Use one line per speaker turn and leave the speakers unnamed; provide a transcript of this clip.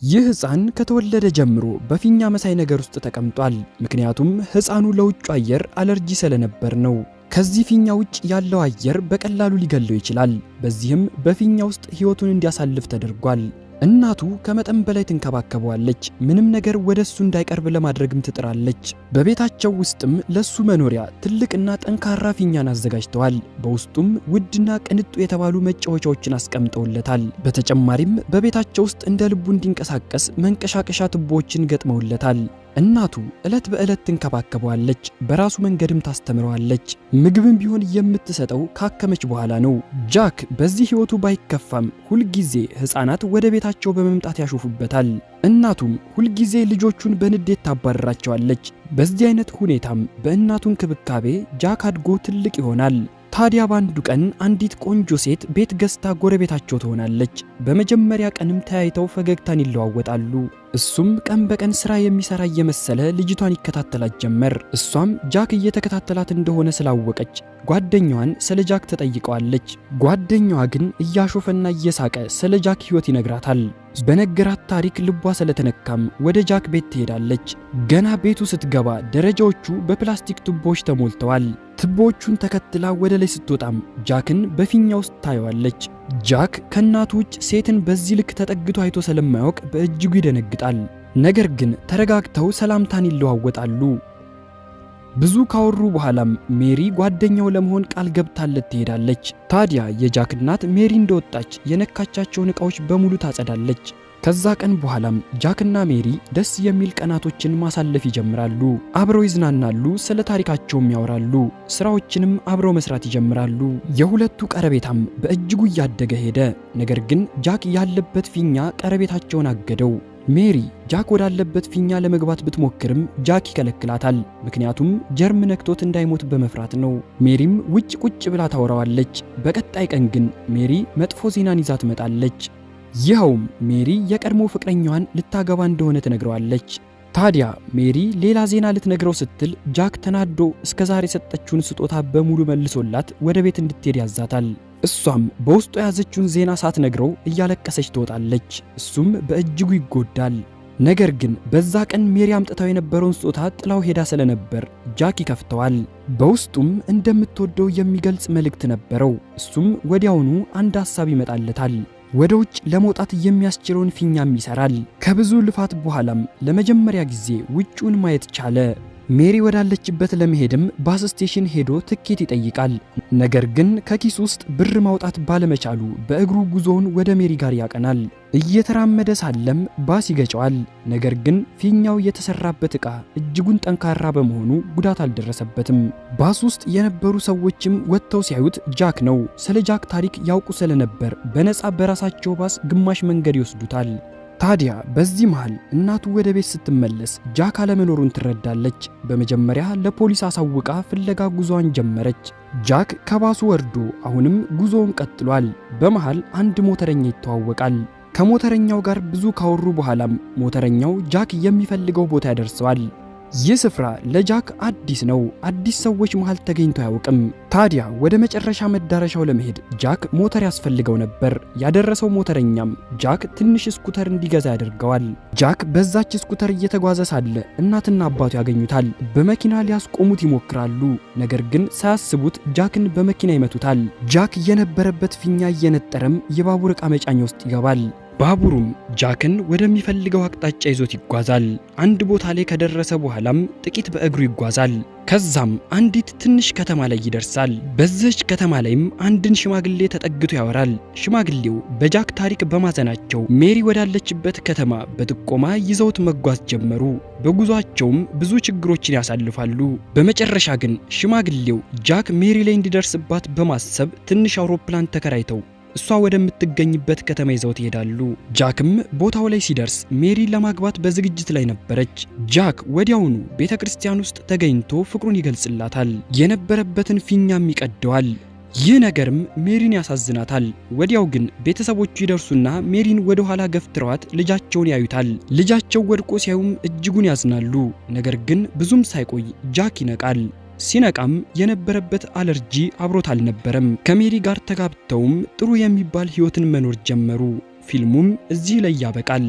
ይህ ህፃን ከተወለደ ጀምሮ በፊኛ መሳይ ነገር ውስጥ ተቀምጧል። ምክንያቱም ህፃኑ ለውጭ አየር አለርጂ ስለነበር ነው። ከዚህ ፊኛ ውጭ ያለው አየር በቀላሉ ሊገለው ይችላል። በዚህም በፊኛ ውስጥ ህይወቱን እንዲያሳልፍ ተደርጓል። እናቱ ከመጠን በላይ ትንከባከበዋለች። ምንም ነገር ወደሱ እንዳይቀርብ ለማድረግም ትጥራለች። በቤታቸው ውስጥም ለሱ መኖሪያ ትልቅና ጠንካራ ፊኛን አዘጋጅተዋል። በውስጡም ውድና ቅንጡ የተባሉ መጫወቻዎችን አስቀምጠውለታል። በተጨማሪም በቤታቸው ውስጥ እንደ ልቡ እንዲንቀሳቀስ መንቀሳቀሻ ቱቦዎችን ገጥመውለታል። እናቱ ዕለት በዕለት ትንከባከበዋለች፣ በራሱ መንገድም ታስተምረዋለች። ምግብም ቢሆን የምትሰጠው ካከመች በኋላ ነው። ጃክ በዚህ ህይወቱ ባይከፋም ሁልጊዜ ህፃናት ወደ ቤታቸው በመምጣት ያሾፉበታል። እናቱም ሁልጊዜ ልጆቹን በንዴት ታባርራቸዋለች። በዚህ አይነት ሁኔታም በእናቱ እንክብካቤ ጃክ አድጎ ትልቅ ይሆናል። ታዲያ በአንዱ ቀን አንዲት ቆንጆ ሴት ቤት ገዝታ ጎረቤታቸው ትሆናለች። በመጀመሪያ ቀንም ተያይተው ፈገግታን ይለዋወጣሉ። እሱም ቀን በቀን ስራ የሚሰራ እየመሰለ ልጅቷን ይከታተላት ጀመር። እሷም ጃክ እየተከታተላት እንደሆነ ስላወቀች ጓደኛዋን ስለ ጃክ ተጠይቀዋለች። ጓደኛዋ ግን እያሾፈና እየሳቀ ስለ ጃክ ህይወት ይነግራታል። በነገራት ታሪክ ልቧ ስለተነካም ወደ ጃክ ቤት ትሄዳለች። ገና ቤቱ ስትገባ ደረጃዎቹ በፕላስቲክ ቱቦዎች ተሞልተዋል። ቱቦዎቹን ተከትላ ወደ ላይ ስትወጣም ጃክን በፊኛ ውስጥ ታየዋለች። ጃክ ከእናቱ ውጭ ሴትን በዚህ ልክ ተጠግቶ አይቶ ስለማያውቅ በእጅጉ ይደነግጣል። ነገር ግን ተረጋግተው ሰላምታን ይለዋወጣሉ። ብዙ ካወሩ በኋላም ሜሪ ጓደኛው ለመሆን ቃል ገብታለት ትሄዳለች። ታዲያ የጃክ እናት ሜሪ እንደወጣች የነካቻቸውን ዕቃዎች በሙሉ ታጸዳለች። ከዛ ቀን በኋላም ጃክና ሜሪ ደስ የሚል ቀናቶችን ማሳለፍ ይጀምራሉ። አብረው ይዝናናሉ፣ ስለ ታሪካቸውም ያወራሉ፣ ስራዎችንም አብረው መስራት ይጀምራሉ። የሁለቱ ቀረቤታም በእጅጉ እያደገ ሄደ። ነገር ግን ጃክ ያለበት ፊኛ ቀረቤታቸውን አገደው። ሜሪ ጃክ ወዳለበት ፊኛ ለመግባት ብትሞክርም ጃክ ይከለክላታል። ምክንያቱም ጀርም ነክቶት እንዳይሞት በመፍራት ነው። ሜሪም ውጭ ቁጭ ብላ ታወራዋለች። በቀጣይ ቀን ግን ሜሪ መጥፎ ዜናን ይዛ ትመጣለች። ይኸውም ሜሪ የቀድሞ ፍቅረኛዋን ልታገባ እንደሆነ ትነግረዋለች። ታዲያ ሜሪ ሌላ ዜና ልትነግረው ስትል ጃክ ተናዶ እስከዛሬ የሰጠችውን ስጦታ በሙሉ መልሶላት ወደ ቤት እንድትሄድ ያዛታል። እሷም በውስጡ የያዘችውን ዜና ሳትነግረው እያለቀሰች ትወጣለች። እሱም በእጅጉ ይጎዳል። ነገር ግን በዛ ቀን ሜሪ አምጥታው የነበረውን ስጦታ ጥላው ሄዳ ስለነበር ጃክ ይከፍተዋል። በውስጡም እንደምትወደው የሚገልጽ መልእክት ነበረው። እሱም ወዲያውኑ አንድ ሐሳብ ይመጣለታል። ወደ ውጭ ለመውጣት የሚያስችለውን ፊኛም ይሰራል። ከብዙ ልፋት በኋላም ለመጀመሪያ ጊዜ ውጭውን ማየት ቻለ። ሜሪ ወዳለችበት ለመሄድም ባስ ስቴሽን ሄዶ ትኬት ይጠይቃል። ነገር ግን ከኪስ ውስጥ ብር ማውጣት ባለመቻሉ በእግሩ ጉዞውን ወደ ሜሪ ጋር ያቀናል። እየተራመደ ሳለም ባስ ይገጨዋል። ነገር ግን ፊኛው የተሰራበት ዕቃ እጅጉን ጠንካራ በመሆኑ ጉዳት አልደረሰበትም። ባስ ውስጥ የነበሩ ሰዎችም ወጥተው ሲያዩት ጃክ ነው። ስለ ጃክ ታሪክ ያውቁ ስለነበር በነፃ በራሳቸው ባስ ግማሽ መንገድ ይወስዱታል። ታዲያ በዚህ መሃል እናቱ ወደ ቤት ስትመለስ ጃክ አለመኖሩን ትረዳለች። በመጀመሪያ ለፖሊስ አሳውቃ ፍለጋ ጉዞዋን ጀመረች። ጃክ ከባሱ ወርዶ አሁንም ጉዞውን ቀጥሏል። በመሃል አንድ ሞተረኛ ይተዋወቃል። ከሞተረኛው ጋር ብዙ ካወሩ በኋላም ሞተረኛው ጃክ የሚፈልገው ቦታ ያደርሰዋል። ይህ ስፍራ ለጃክ አዲስ ነው። አዲስ ሰዎች መሃል ተገኝቶ አያውቅም። ታዲያ ወደ መጨረሻ መዳረሻው ለመሄድ ጃክ ሞተር ያስፈልገው ነበር። ያደረሰው ሞተረኛም ጃክ ትንሽ ስኩተር እንዲገዛ ያደርገዋል። ጃክ በዛች ስኩተር እየተጓዘ ሳለ እናትና አባቱ ያገኙታል። በመኪና ሊያስቆሙት ይሞክራሉ። ነገር ግን ሳያስቡት ጃክን በመኪና ይመቱታል። ጃክ የነበረበት ፊኛ እየነጠረም የባቡር ዕቃ መጫኛ ውስጥ ይገባል። ባቡሩም ጃክን ወደሚፈልገው አቅጣጫ ይዞት ይጓዛል። አንድ ቦታ ላይ ከደረሰ በኋላም ጥቂት በእግሩ ይጓዛል። ከዛም አንዲት ትንሽ ከተማ ላይ ይደርሳል። በዚህች ከተማ ላይም አንድን ሽማግሌ ተጠግቶ ያወራል። ሽማግሌው በጃክ ታሪክ በማዘናቸው ሜሪ ወዳለችበት ከተማ በጥቆማ ይዘውት መጓዝ ጀመሩ። በጉዟቸውም ብዙ ችግሮችን ያሳልፋሉ። በመጨረሻ ግን ሽማግሌው ጃክ ሜሪ ላይ እንዲደርስባት በማሰብ ትንሽ አውሮፕላን ተከራይተው እሷ ወደምትገኝበት ከተማ ይዘውት ይሄዳሉ። ጃክም ቦታው ላይ ሲደርስ ሜሪ ለማግባት በዝግጅት ላይ ነበረች። ጃክ ወዲያውኑ ቤተክርስቲያን ውስጥ ተገኝቶ ፍቅሩን ይገልጽላታል። የነበረበትን ፊኛም ይቀደዋል። ይህ ነገርም ሜሪን ያሳዝናታል። ወዲያው ግን ቤተሰቦቹ ይደርሱና ሜሪን ወደ ኋላ ገፍትረዋት ልጃቸውን ያዩታል። ልጃቸው ወድቆ ሲያዩም እጅጉን ያዝናሉ። ነገር ግን ብዙም ሳይቆይ ጃክ ይነቃል። ሲነቃም የነበረበት አለርጂ አብሮት አልነበረም። ከሜሪ ጋር ተጋብተውም ጥሩ የሚባል ህይወትን መኖር ጀመሩ። ፊልሙም እዚህ ላይ ያበቃል።